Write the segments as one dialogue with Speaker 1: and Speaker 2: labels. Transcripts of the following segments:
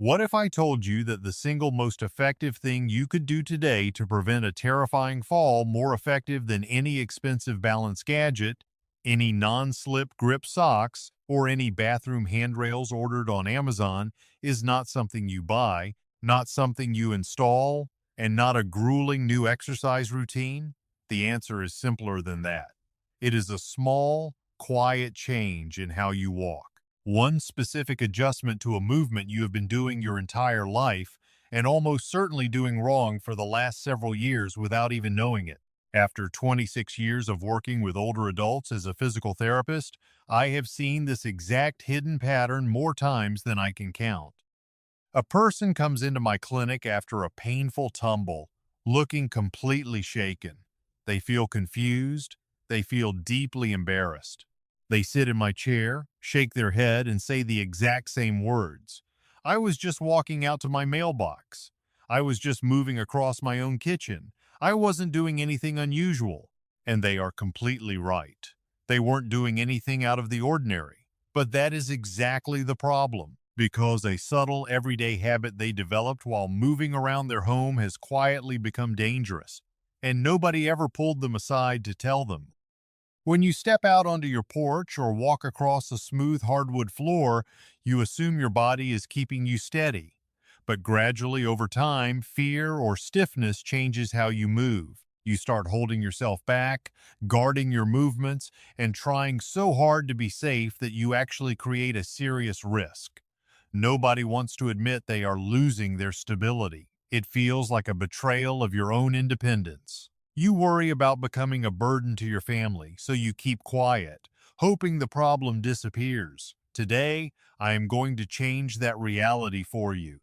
Speaker 1: What if I told you that the single most effective thing you could do today to prevent a terrifying fall, more effective than any expensive balance gadget, any non-slip grip socks, or any bathroom handrails ordered on Amazon, is not something you buy, not something you install, and not a grueling new exercise routine? The answer is simpler than that. It is a small, quiet change in how you walk. One specific adjustment to a movement you have been doing your entire life and almost certainly doing wrong for the last several years without even knowing it. After 26 years of working with older adults as a physical therapist, I have seen this exact hidden pattern more times than I can count. A person comes into my clinic after a painful tumble, looking completely shaken. They feel confused. They feel deeply embarrassed. They sit in my chair, shake their head, and say the exact same words. I was just walking out to my mailbox. I was just moving across my own kitchen. I wasn't doing anything unusual. And they are completely right. They weren't doing anything out of the ordinary. But that is exactly the problem, because a subtle everyday habit they developed while moving around their home has quietly become dangerous, and nobody ever pulled them aside to tell them. When you step out onto your porch or walk across a smooth hardwood floor, you assume your body is keeping you steady. But gradually over time, fear or stiffness changes how you move. You start holding yourself back, guarding your movements, and trying so hard to be safe that you actually create a serious risk. Nobody wants to admit they are losing their stability. It feels like a betrayal of your own independence. You worry about becoming a burden to your family, so you keep quiet, hoping the problem disappears. Today, I am going to change that reality for you.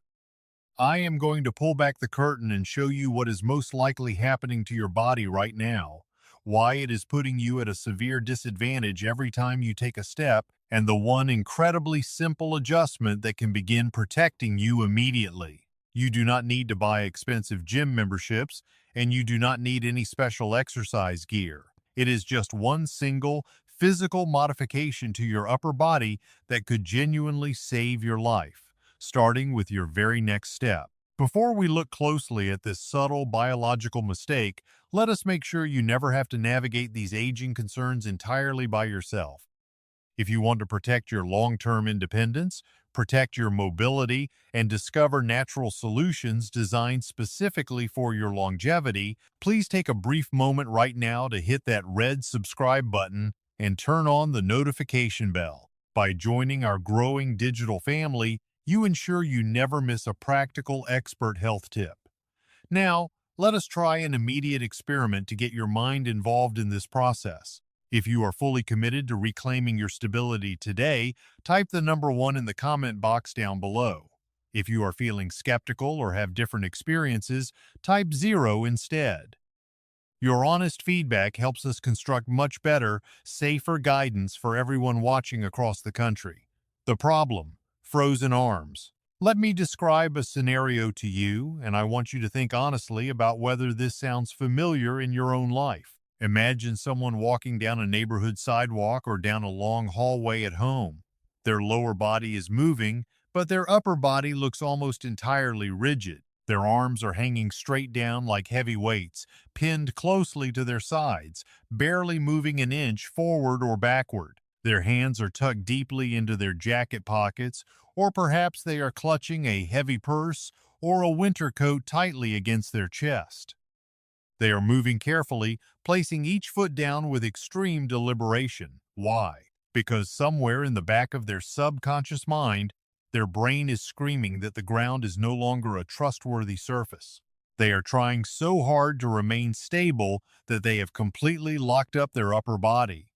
Speaker 1: I am going to pull back the curtain and show you what is most likely happening to your body right now, why it is putting you at a severe disadvantage every time you take a step, and the one incredibly simple adjustment that can begin protecting you immediately. You do not need to buy expensive gym memberships, and you do not need any special exercise gear. It is just one single, physical modification to your upper body that could genuinely save your life, starting with your very next step. Before we look closely at this subtle biological mistake, let us make sure you never have to navigate these aging concerns entirely by yourself. If you want to protect your long-term independence, protect your mobility, and discover natural solutions designed specifically for your longevity, please take a brief moment right now to hit that red subscribe button and turn on the notification bell. By joining our growing digital family, you ensure you never miss a practical expert health tip. Now, let us try an immediate experiment to get your mind involved in this process. If you are fully committed to reclaiming your stability today, type the number 1 in the comment box down below. If you are feeling skeptical or have different experiences, type 0 instead. Your honest feedback helps us construct much better, safer guidance for everyone watching across the country. The problem: frozen arms. Let me describe a scenario to you, and I want you to think honestly about whether this sounds familiar in your own life. Imagine someone walking down a neighborhood sidewalk or down a long hallway at home. Their lower body is moving, but their upper body looks almost entirely rigid. Their arms are hanging straight down like heavy weights, pinned closely to their sides, barely moving an inch forward or backward. Their hands are tucked deeply into their jacket pockets, or perhaps they are clutching a heavy purse or a winter coat tightly against their chest. They are moving carefully, placing each foot down with extreme deliberation. Why? Because somewhere in the back of their subconscious mind, their brain is screaming that the ground is no longer a trustworthy surface. They are trying so hard to remain stable that they have completely locked up their upper body.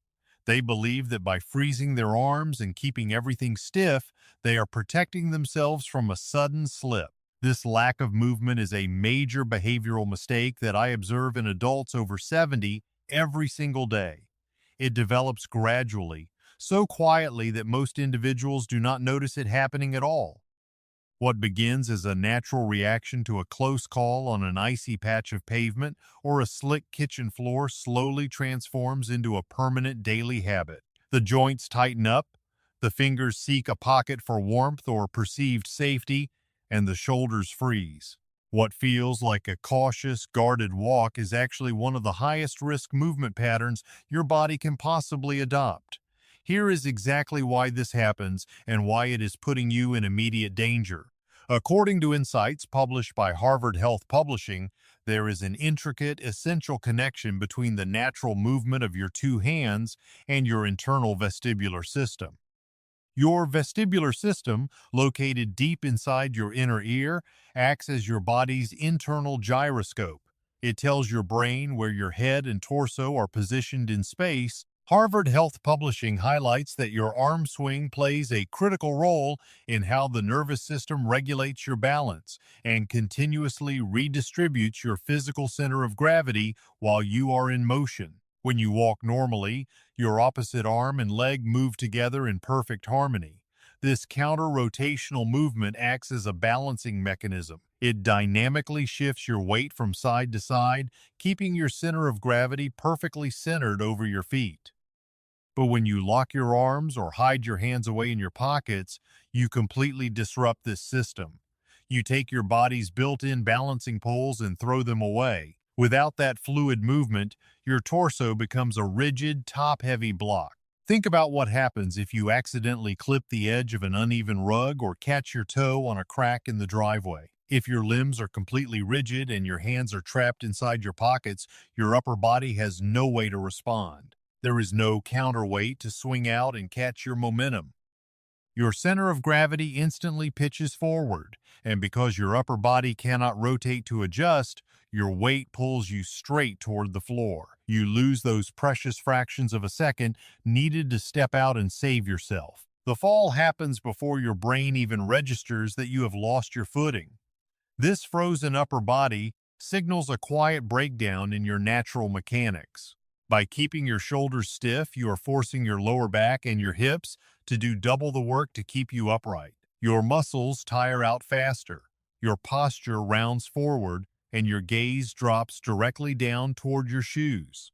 Speaker 1: They believe that by freezing their arms and keeping everything stiff, they are protecting themselves from a sudden slip. This lack of movement is a major behavioral mistake that I observe in adults over 70 every single day. It develops gradually, so quietly that most individuals do not notice it happening at all. What begins as a natural reaction to a close call on an icy patch of pavement or a slick kitchen floor slowly transforms into a permanent daily habit. The joints tighten up, the fingers seek a pocket for warmth or perceived safety, and the shoulders freeze. What feels like a cautious, guarded walk is actually one of the highest risk movement patterns your body can possibly adopt. Here is exactly why this happens and why it is putting you in immediate danger. According to insights published by Harvard Health Publishing, there is an intricate, essential connection between the natural movement of your two hands and your internal vestibular system. Your vestibular system, located deep inside your inner ear, acts as your body's internal gyroscope. It tells your brain where your head and torso are positioned in space. Harvard Health Publishing highlights that your arm swing plays a critical role in how the nervous system regulates your balance and continuously redistributes your physical center of gravity while you are in motion. When you walk normally, your opposite arm and leg move together in perfect harmony. This counter-rotational movement acts as a balancing mechanism. It dynamically shifts your weight from side to side, keeping your center of gravity perfectly centered over your feet. But when you lock your arms or hide your hands away in your pockets, you completely disrupt this system. You take your body's built-in balancing poles and throw them away. Without that fluid movement, your torso becomes a rigid, top-heavy block. Think about what happens if you accidentally clip the edge of an uneven rug or catch your toe on a crack in the driveway. If your limbs are completely rigid and your hands are trapped inside your pockets, your upper body has no way to respond. There is no counterweight to swing out and catch your momentum. Your center of gravity instantly pitches forward, and because your upper body cannot rotate to adjust, your weight pulls you straight toward the floor. You lose those precious fractions of a second needed to step out and save yourself. The fall happens before your brain even registers that you have lost your footing. This frozen upper body signals a quiet breakdown in your natural mechanics. By keeping your shoulders stiff, you are forcing your lower back and your hips to do double the work to keep you upright. Your muscles tire out faster, your posture rounds forward, and your gaze drops directly down toward your shoes.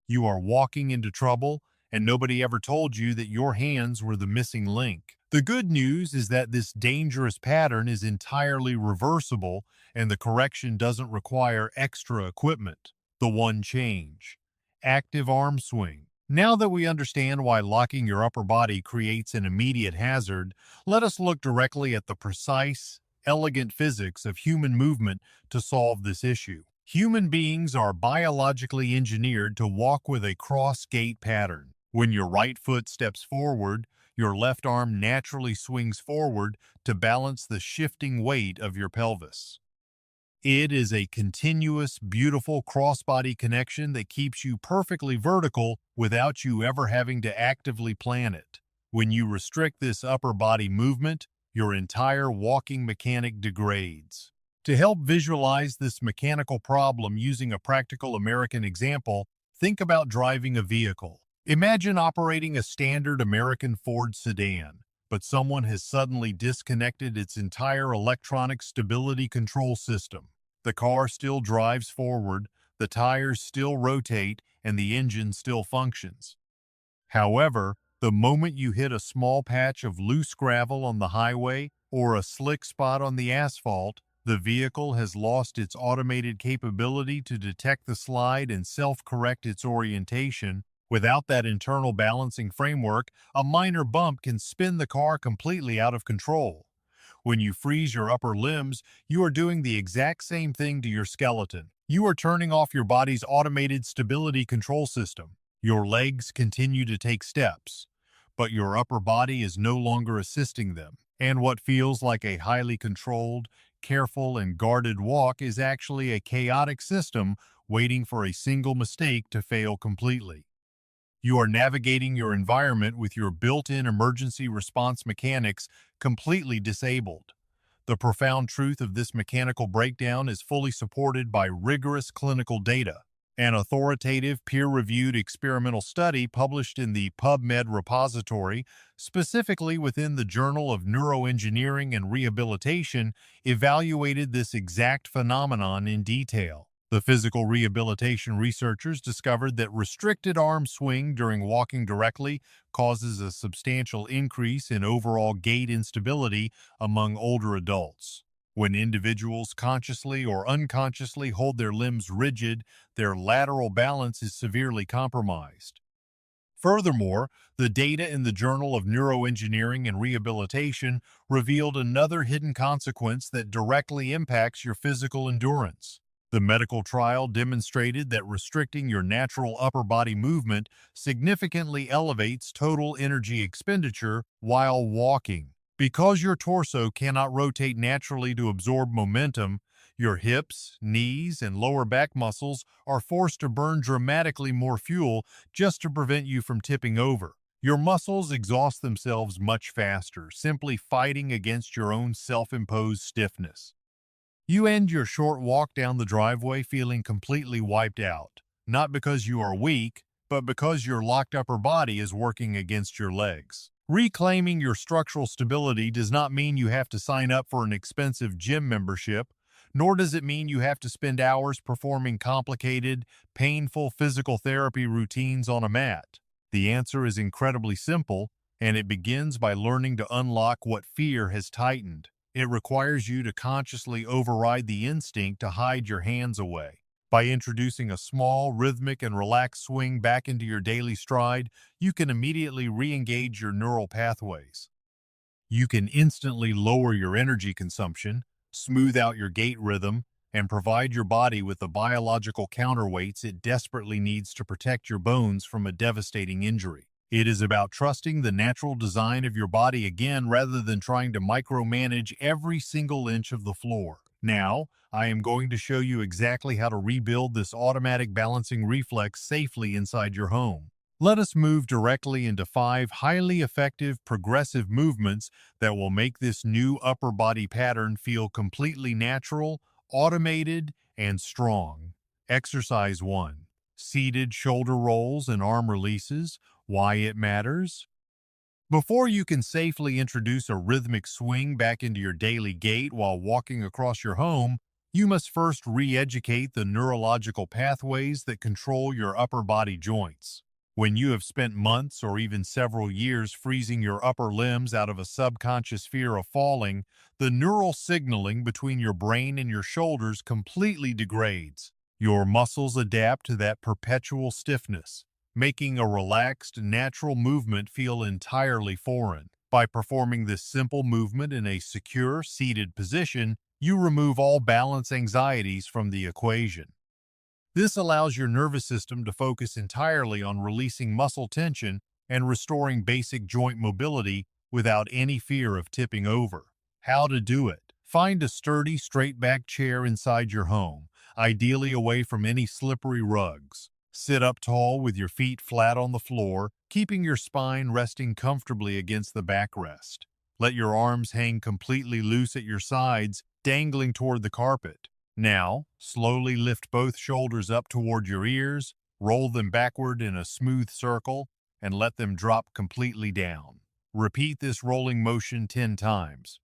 Speaker 1: You are walking into trouble, and nobody ever told you that your hands were the missing link. The good news is that this dangerous pattern is entirely reversible, and the correction doesn't require extra equipment. The one change: active arm swing. Now that we understand why locking your upper body creates an immediate hazard, let us look directly at the precise, elegant physics of human movement to solve this issue. Human beings are biologically engineered to walk with a cross-gait pattern. When your right foot steps forward, your left arm naturally swings forward to balance the shifting weight of your pelvis. It is a continuous, beautiful cross-body connection that keeps you perfectly vertical without you ever having to actively plan it. When you restrict this upper body movement, your entire walking mechanic degrades. To help visualize this mechanical problem using a practical American example, think about driving a vehicle. Imagine operating a standard American Ford sedan, but someone has suddenly disconnected its entire electronic stability control system. The car still drives forward, the tires still rotate, and the engine still functions. However, the moment you hit a small patch of loose gravel on the highway or a slick spot on the asphalt, the vehicle has lost its automated capability to detect the slide and self-correct its orientation. Without that internal balancing framework, a minor bump can spin the car completely out of control. When you freeze your upper limbs, you are doing the exact same thing to your skeleton. You are turning off your body's automated stability control system. Your legs continue to take steps, but your upper body is no longer assisting them. And what feels like a highly controlled, careful, and guarded walk is actually a chaotic system waiting for a single mistake to fail completely. You are navigating your environment with your built-in emergency response mechanics completely disabled. The profound truth of this mechanical breakdown is fully supported by rigorous clinical data. An authoritative, peer-reviewed experimental study published in the PubMed repository, specifically within the Journal of Neuroengineering and Rehabilitation, evaluated this exact phenomenon in detail. The physical rehabilitation researchers discovered that restricted arm swing during walking directly causes a substantial increase in overall gait instability among older adults. When individuals consciously or unconsciously hold their limbs rigid, their lateral balance is severely compromised. Furthermore, the data in the Journal of Neuroengineering and Rehabilitation revealed another hidden consequence that directly impacts your physical endurance. The medical trial demonstrated that restricting your natural upper body movement significantly elevates total energy expenditure while walking. Because your torso cannot rotate naturally to absorb momentum, your hips, knees, and lower back muscles are forced to burn dramatically more fuel just to prevent you from tipping over. Your muscles exhaust themselves much faster, simply fighting against your own self-imposed stiffness. You end your short walk down the driveway feeling completely wiped out, not because you are weak, but because your locked upper body is working against your legs. Reclaiming your structural stability does not mean you have to sign up for an expensive gym membership, nor does it mean you have to spend hours performing complicated, painful physical therapy routines on a mat. The answer is incredibly simple, and it begins by learning to unlock what fear has tightened. It requires you to consciously override the instinct to hide your hands away. By introducing a small, rhythmic, and relaxed swing back into your daily stride, you can immediately re-engage your neural pathways. You can instantly lower your energy consumption, smooth out your gait rhythm, and provide your body with the biological counterweights it desperately needs to protect your bones from a devastating injury. It is about trusting the natural design of your body again rather than trying to micromanage every single inch of the floor. Now, I am going to show you exactly how to rebuild this automatic balancing reflex safely inside your home. Let us move directly into 5 highly effective progressive movements that will make this new upper body pattern feel completely natural, automated, and strong. Exercise 1. Seated shoulder rolls and arm releases. Why it matters? Before you can safely introduce a rhythmic swing back into your daily gait while walking across your home, you must first re-educate the neurological pathways that control your upper body joints. When you have spent months or even several years freezing your upper limbs out of a subconscious fear of falling, the neural signaling between your brain and your shoulders completely degrades. Your muscles adapt to that perpetual stiffness, making a relaxed, natural movement feel entirely foreign. By performing this simple movement in a secure, seated position, you remove all balance anxieties from the equation. This allows your nervous system to focus entirely on releasing muscle tension and restoring basic joint mobility without any fear of tipping over. How to do it? Find a sturdy, straight-back chair inside your home, ideally away from any slippery rugs. Sit up tall with your feet flat on the floor, keeping your spine resting comfortably against the backrest. Let your arms hang completely loose at your sides, dangling toward the carpet. Now, slowly lift both shoulders up toward your ears, roll them backward in a smooth circle, and let them drop completely down. Repeat this rolling motion 10 times.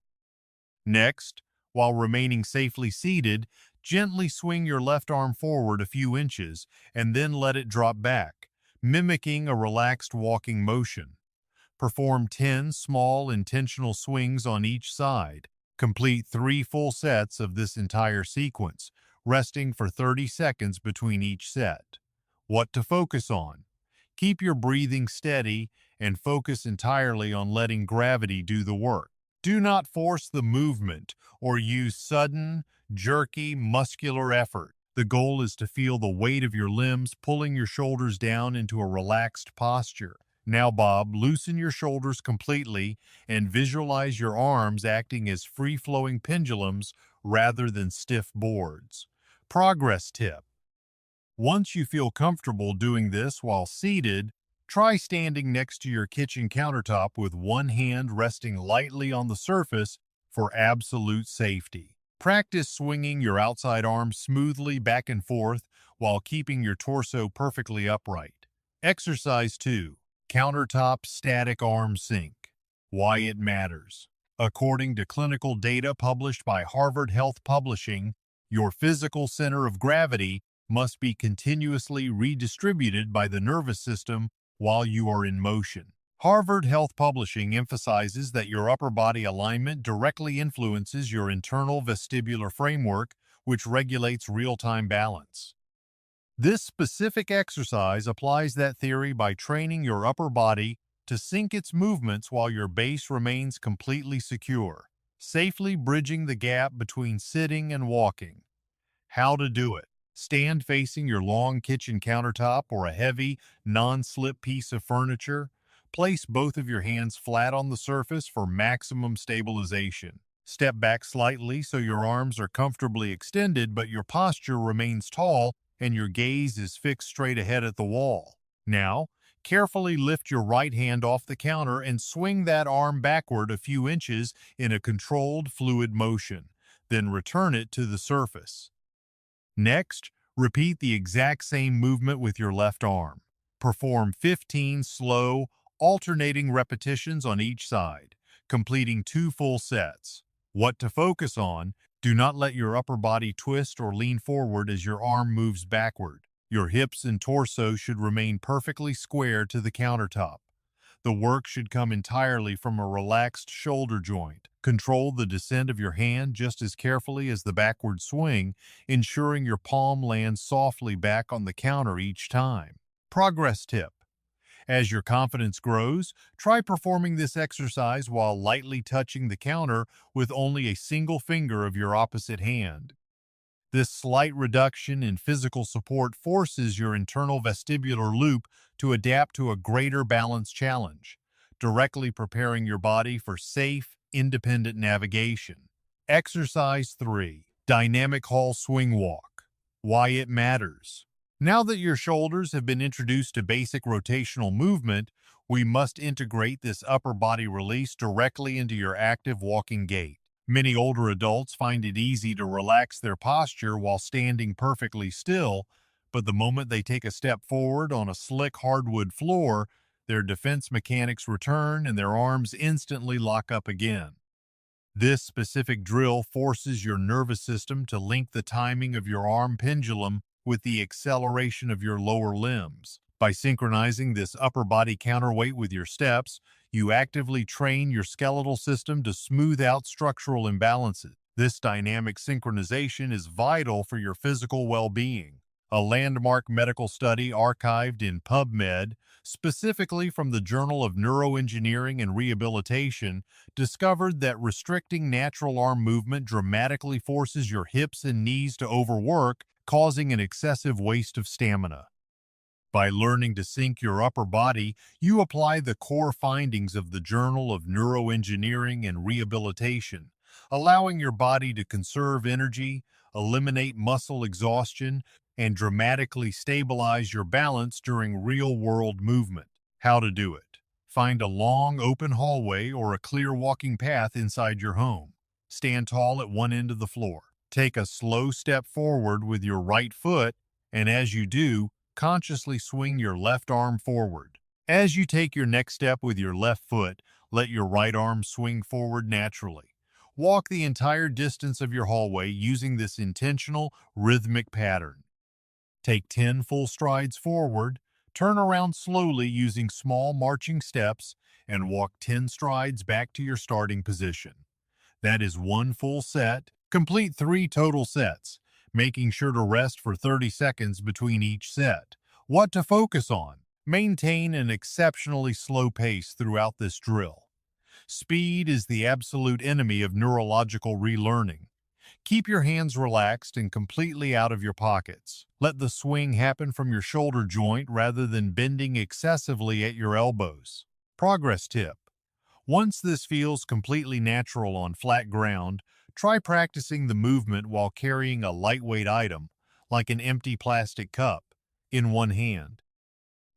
Speaker 1: Next, while remaining safely seated, gently swing your left arm forward a few inches and then let it drop back, mimicking a relaxed walking motion. Perform 10 small intentional swings on each side. Complete 3 full sets of this entire sequence, resting for 30 seconds between each set. What to focus on? Keep your breathing steady and focus entirely on letting gravity do the work. Do not force the movement or use sudden, jerky, muscular effort. The goal is to feel the weight of your limbs pulling your shoulders down into a relaxed posture. Now, Bob, loosen your shoulders completely and visualize your arms acting as free-flowing pendulums rather than stiff boards. Progress tip. Once you feel comfortable doing this while seated, try standing next to your kitchen countertop with one hand resting lightly on the surface for absolute safety. Practice swinging your outside arms smoothly back and forth while keeping your torso perfectly upright. Exercise 2. Countertop static arm sink. Why it matters. According to clinical data published by Harvard Health Publishing, Your physical center of gravity must be continuously redistributed by the nervous system while you are in motion. Harvard Health Publishing emphasizes that your upper body alignment directly influences your internal vestibular framework, which regulates real-time balance. This specific exercise applies that theory by training your upper body to sync its movements while your base remains completely secure, safely bridging the gap between sitting and walking. How to do it. Stand facing your long kitchen countertop or a heavy, non-slip piece of furniture. Place both of your hands flat on the surface for maximum stabilization. Step back slightly so your arms are comfortably extended, but your posture remains tall and your gaze is fixed straight ahead at the wall. Now, carefully lift your right hand off the counter and swing that arm backward a few inches in a controlled, fluid motion. Then return it to the surface. Next, repeat the exact same movement with your left arm. Perform 15 slow, alternating repetitions on each side, completing 2 full sets. What to focus on: do not let your upper body twist or lean forward as your arm moves backward. Your hips and torso should remain perfectly square to the countertop. The work should come entirely from a relaxed shoulder joint. Control the descent of your hand just as carefully as the backward swing, ensuring your palm lands softly back on the counter each time. Progress tip. As your confidence grows, try performing this exercise while lightly touching the counter with only a single finger of your opposite hand. This slight reduction in physical support forces your internal vestibular loop to adapt to a greater balance challenge, directly preparing your body for safe, independent navigation. Exercise 3. Dynamic Hall Swing Walk. Why it matters. Now that your shoulders have been introduced to basic rotational movement, we must integrate this upper body release directly into your active walking gait. Many older adults find it easy to relax their posture while standing perfectly still, but the moment they take a step forward on a slick hardwood floor, their defense mechanics return and their arms instantly lock up again. This specific drill forces your nervous system to link the timing of your arm pendulum with the acceleration of your lower limbs. By synchronizing this upper body counterweight with your steps, you actively train your skeletal system to smooth out structural imbalances. This dynamic synchronization is vital for your physical well-being. A landmark medical study archived in PubMed, specifically from the Journal of Neuroengineering and Rehabilitation, discovered that restricting natural arm movement dramatically forces your hips and knees to overwork, causing an excessive waste of stamina. By learning to sync your upper body, you apply the core findings of the Journal of Neuroengineering and Rehabilitation, allowing your body to conserve energy, eliminate muscle exhaustion, and dramatically stabilize your balance during real-world movement. How to do it. Find a long, open hallway or a clear walking path inside your home. Stand tall at one end of the floor. Take a slow step forward with your right foot, and as you do, consciously swing your left arm forward. As you take your next step with your left foot, let your right arm swing forward naturally. Walk the entire distance of your hallway using this intentional, rhythmic pattern. Take 10 full strides forward, turn around slowly using small marching steps, and walk 10 strides back to your starting position. That is 1 full set. Complete 3 total sets, making sure to rest for 30 seconds between each set. What to focus on? Maintain an exceptionally slow pace throughout this drill. Speed is the absolute enemy of neurological relearning. Keep your hands relaxed and completely out of your pockets. Let the swing happen from your shoulder joint rather than bending excessively at your elbows. Progress tip. Once this feels completely natural on flat ground, try practicing the movement while carrying a lightweight item, like an empty plastic cup, in one hand.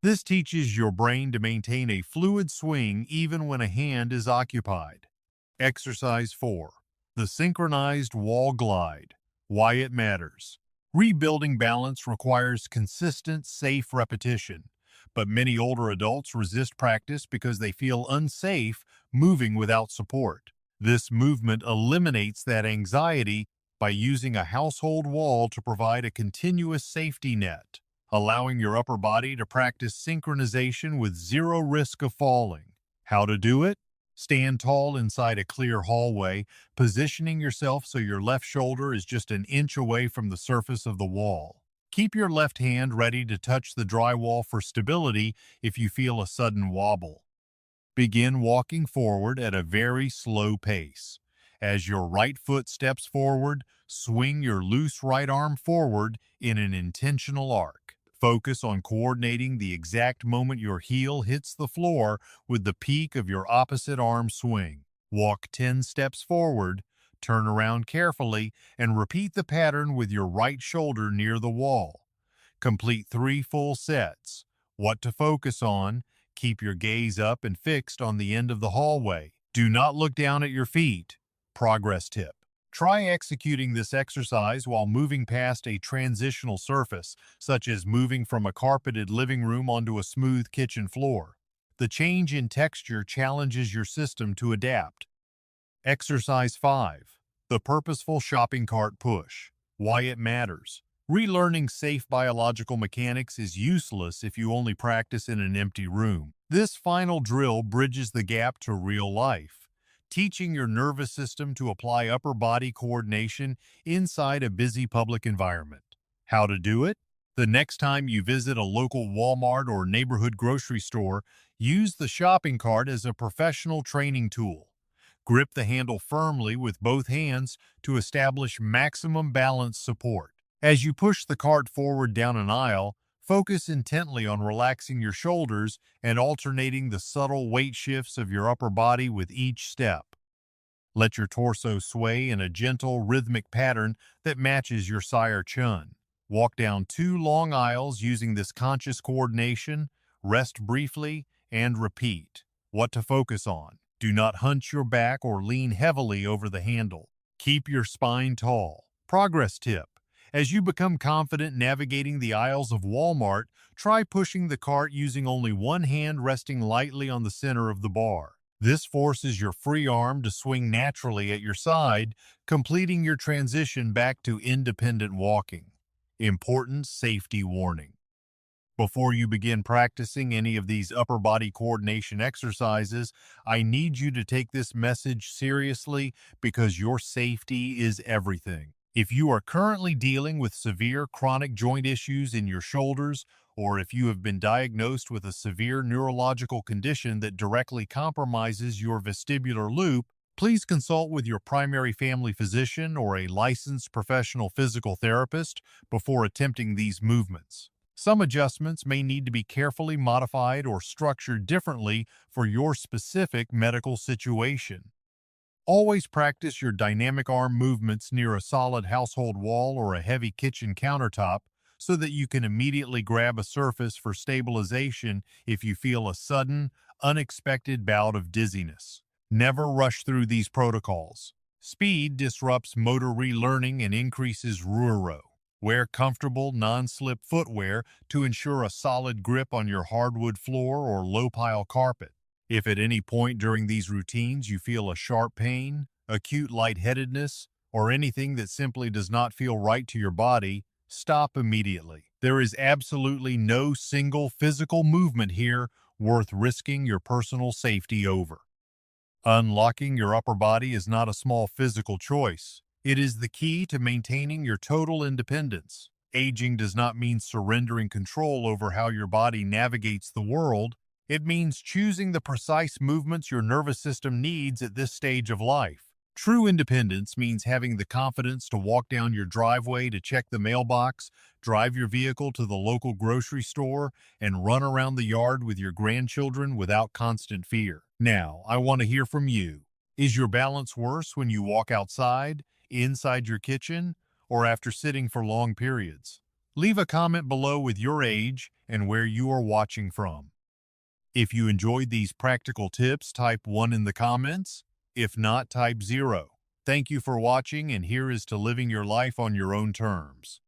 Speaker 1: This teaches your brain to maintain a fluid swing even when a hand is occupied. Exercise 4. The Synchronized Wall Glide. Why it matters. Rebuilding balance requires consistent, safe repetition, but many older adults resist practice because they feel unsafe moving without support. This movement eliminates that anxiety by using a household wall to provide a continuous safety net, allowing your upper body to practice synchronization with zero risk of falling. How to do it? Stand tall inside a clear hallway, positioning yourself so your left shoulder is just an inch away from the surface of the wall. Keep your left hand ready to touch the drywall for stability if you feel a sudden wobble. Begin walking forward at a very slow pace. As your right foot steps forward, swing your loose right arm forward in an intentional arc. Focus on coordinating the exact moment your heel hits the floor with the peak of your opposite arm swing. Walk 10 steps forward, turn around carefully, and repeat the pattern with your right shoulder near the wall. Complete 3 full sets. What to focus on? Keep your gaze up and fixed on the end of the hallway. Do not look down at your feet. Progress tip. Try executing this exercise while moving past a transitional surface, such as moving from a carpeted living room onto a smooth kitchen floor. The change in texture challenges your system to adapt. Exercise 5. The Purposeful Shopping Cart Push. Why it matters. Relearning safe biological mechanics is useless if you only practice in an empty room. This final drill bridges the gap to real life, teaching your nervous system to apply upper body coordination inside a busy public environment. How to do it? The next time you visit a local Walmart or neighborhood grocery store, use the shopping cart as a professional training tool. Grip the handle firmly with both hands to establish maximum balance support. As you push the cart forward down an aisle, focus intently on relaxing your shoulders and alternating the subtle weight shifts of your upper body with each step. Let your torso sway in a gentle, rhythmic pattern that matches your sire chun. Walk down 2 long aisles using this conscious coordination, rest briefly, and repeat. What to focus on? Do not hunch your back or lean heavily over the handle. Keep your spine tall. Progress tip. As you become confident navigating the aisles of Walmart, try pushing the cart using only one hand resting lightly on the center of the bar. This forces your free arm to swing naturally at your side, completing your transition back to independent walking. Important safety warning. Before you begin practicing any of these upper body coordination exercises, I need you to take this message seriously because your safety is everything. If you are currently dealing with severe chronic joint issues in your shoulders, or if you have been diagnosed with a severe neurological condition that directly compromises your vestibular loop, please consult with your primary family physician or a licensed professional physical therapist before attempting these movements. Some adjustments may need to be carefully modified or structured differently for your specific medical situation. Always practice your dynamic arm movements near a solid household wall or a heavy kitchen countertop so that you can immediately grab a surface for stabilization if you feel a sudden, unexpected bout of dizziness. Never rush through these protocols. Speed disrupts motor relearning and increases ruoro. Wear comfortable, non-slip footwear to ensure a solid grip on your hardwood floor or low-pile carpet. If at any point during these routines you feel a sharp pain, acute lightheadedness, or anything that simply does not feel right to your body, stop immediately. There is absolutely no single physical movement here worth risking your personal safety over. Unlocking your upper body is not a small physical choice. It is the key to maintaining your total independence. Aging does not mean surrendering control over how your body navigates the world. It means choosing the precise movements your nervous system needs at this stage of life. True independence means having the confidence to walk down your driveway to check the mailbox, drive your vehicle to the local grocery store, and run around the yard with your grandchildren without constant fear. Now, I want to hear from you. Is your balance worse when you walk outside, inside your kitchen, or after sitting for long periods? Leave a comment below with your age and where you are watching from. If you enjoyed these practical tips, type 1 in the comments. If not, type 0. Thank you for watching, and here is to living your life on your own terms.